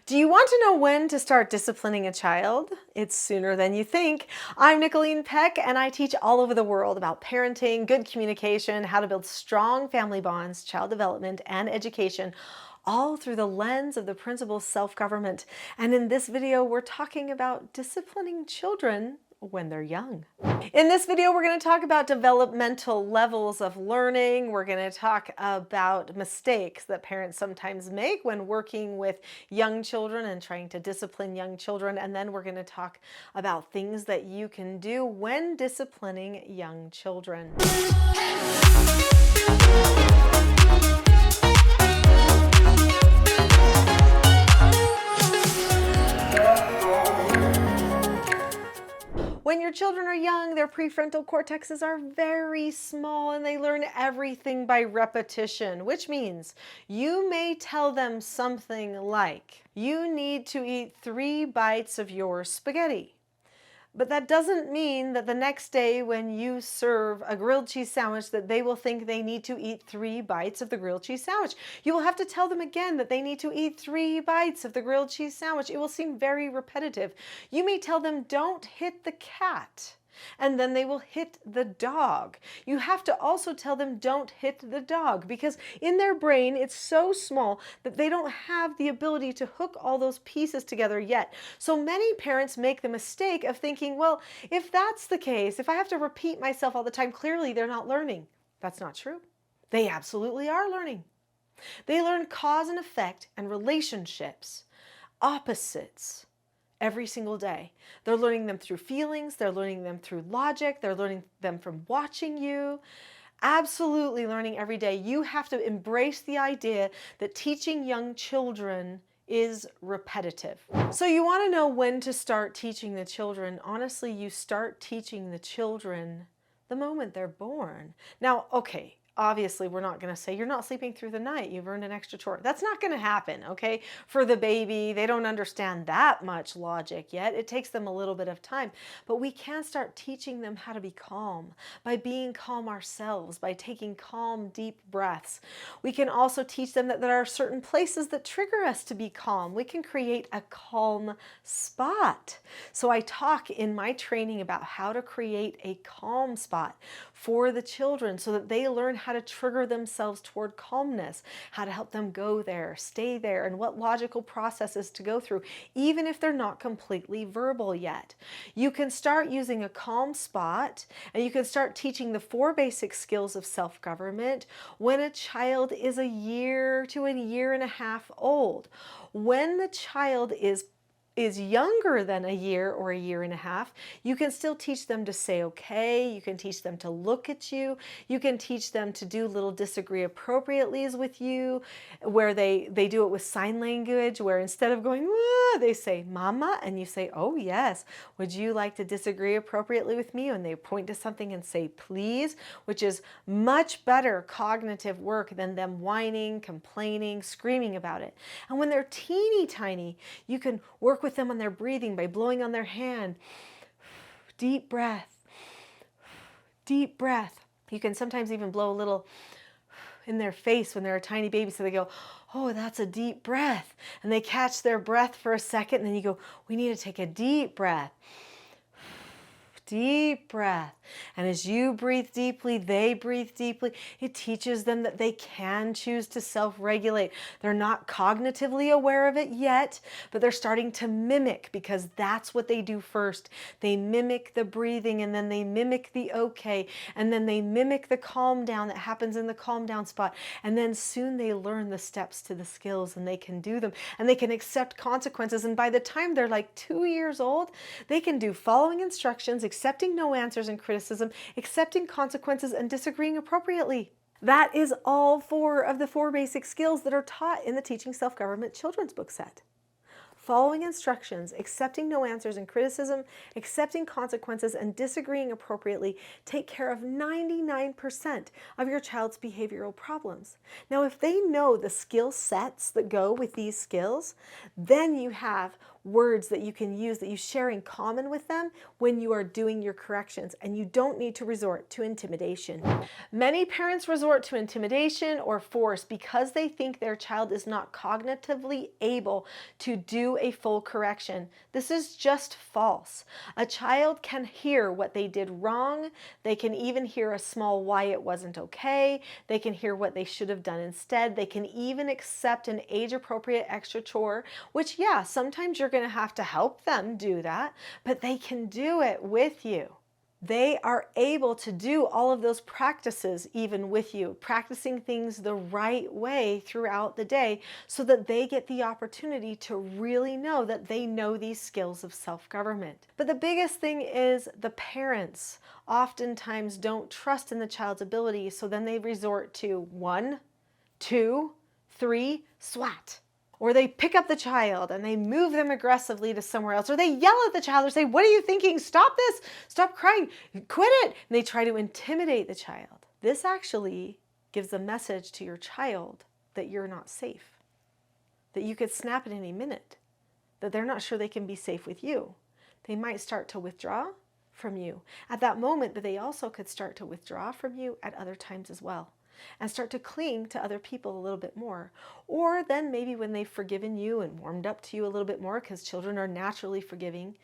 Do you want to know when to start disciplining a child? It's sooner than you think. I'm Nicholeen Peck, and I teach all over the world about parenting, good communication, how to build strong family bonds, child development, and education, all through the lens of the principle of self-government. And in this video, we're talking about disciplining children when they're young. In this video, we're going to talk about developmental levels of learning. We're going to talk about mistakes that parents sometimes make when working with young children and trying to discipline young children. And then we're going to talk about things that you can do when disciplining young children. When your children are young, their prefrontal cortexes are very small and they learn everything by repetition, which means you may tell them something like, "You need to eat 3 bites of your spaghetti." But that doesn't mean that the next day when you serve a grilled cheese sandwich that they will think they need to eat 3 bites of the grilled cheese sandwich. You will have to tell them again that they need to eat 3 bites of the grilled cheese sandwich. It will seem very repetitive. You may tell them, "Don't hit the cat," and then they will hit the dog. You have to also tell them, "Don't hit the dog," because in their brain it's so small that they don't have the ability to hook all those pieces together yet. So many parents make the mistake of thinking, well, if that's the case, if I have to repeat myself all the time, clearly they're not learning. That's not true. They absolutely are learning. They learn cause and effect and relationships, opposites, every single day. They're learning them through feelings, they're learning them through logic, they're learning them from watching you. Absolutely learning every day. You have to embrace the idea that teaching young children is repetitive. So you want to know when to start teaching the children. Honestly, you start teaching the children the moment they're born. Now, okay, obviously, we're not going to say, "You're not sleeping through the night, you've earned an extra chore." That's not going to happen, okay? For the baby, they don't understand that much logic yet. It takes them a little bit of time. But we can start teaching them how to be calm by being calm ourselves, by taking calm, deep breaths. We can also teach them that there are certain places that trigger us to be calm. We can create a calm spot. So I talk in my training about how to create a calm spot for the children so that they learn how to trigger themselves toward calmness, how to help them go there, stay there, and what logical processes to go through, even if they're not completely verbal yet. You can start using a calm spot, and you can start teaching the 4 basic skills of self-government when a child is a year to a year and a half old. When the child is younger than a year or a year and a half, you can still teach them to say okay, you can teach them to look at you, you can teach them to do little disagree appropriatelys with you, where they do it with sign language, where instead of going, "Ah," they say "Mama," and you say, "Oh yes, would you like to disagree appropriately with me?" And they point to something and say "Please," which is much better cognitive work than them whining, complaining, screaming about it. And when they're teeny tiny, you can work with them on their breathing by blowing on their hand. Deep breath. Deep breath. You can sometimes even blow a little in their face when they're a tiny baby, so they go, "Oh, that's a deep breath." And they catch their breath for a second, and then you go, "We need to take a deep breath." Deep breath. And as you breathe deeply, they breathe deeply. It teaches them that they can choose to self-regulate. They're not cognitively aware of it yet, but they're starting to mimic, because that's what they do first. They mimic the breathing, and then they mimic the okay, and then they mimic the calm down that happens in the calm down spot. And then soon they learn the steps to the skills, and they can do them, and they can accept consequences. And by the time they're like 2 years old, they can do following instructions, accepting no answers and criticism, accepting consequences, and disagreeing appropriately. That is all 4 of the 4 basic skills that are taught in the Teaching Self-Government children's book set. Following instructions, accepting no answers and criticism, accepting consequences, and disagreeing appropriately take care of 99% of your child's behavioral problems. Now, if they know the skill sets that go with these skills, then you have words that you can use that you share in common with them when you are doing your corrections, and you don't need to resort to intimidation. Many parents resort to intimidation or force because they think their child is not cognitively able to do a full correction. This is just false. A child can hear what they did wrong. They can even hear a small why it wasn't okay. They can hear what they should have done instead. They can even accept an age-appropriate extra chore, which, yeah, sometimes you're going to have to help them do that, but they can do it with you. They are able to do all of those practices even with you, practicing things the right way throughout the day so that they get the opportunity to really know that they know these skills of self-government. But the biggest thing is the parents oftentimes don't trust in the child's ability, so then they resort to 1, 2, 3, swat. Or they pick up the child and they move them aggressively to somewhere else. Or they yell at the child or say, "What are you thinking? Stop this. Stop crying. Quit it." And they try to intimidate the child. This actually gives a message to your child that you're not safe, that you could snap at any minute, that they're not sure they can be safe with you. They might start to withdraw from you at that moment, but they also could start to withdraw from you at other times as well, and start to cling to other people a little bit more. Or then maybe when they've forgiven you and warmed up to you a little bit more, because children are naturally forgiving,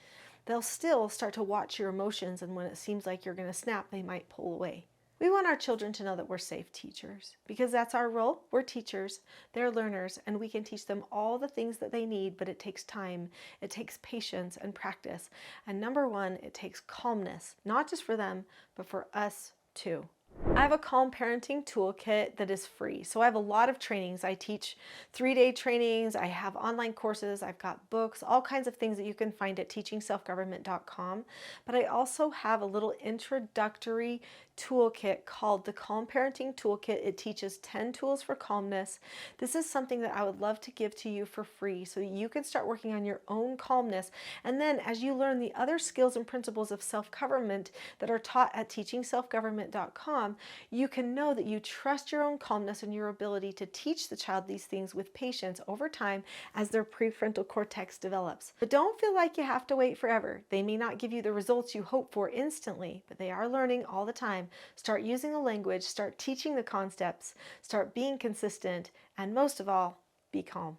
they'll still start to watch your emotions, and when it seems like you're going to snap, they might pull away. We want our children to know that we're safe teachers, because that's our role. We're teachers, they're learners, and we can teach them all the things that they need, but it takes time, it takes patience and practice. And number one, it takes calmness, not just for them, but for us too. I have a calm parenting toolkit that is free. So I have a lot of trainings. I teach 3-day trainings. I have online courses. I've got books, all kinds of things that you can find at teachingselfgovernment.com. But I also have a little introductory toolkit called the Calm Parenting Toolkit. It teaches 10 tools for calmness. This is something that I would love to give to you for free so that you can start working on your own calmness. And then as you learn the other skills and principles of self-government that are taught at teachingselfgovernment.com, you can know that you trust your own calmness and your ability to teach the child these things with patience over time as their prefrontal cortex develops. But don't feel like you have to wait forever. They may not give you the results you hope for instantly, but they are learning all the time. Start using the language, start teaching the concepts, start being consistent, and most of all, be calm.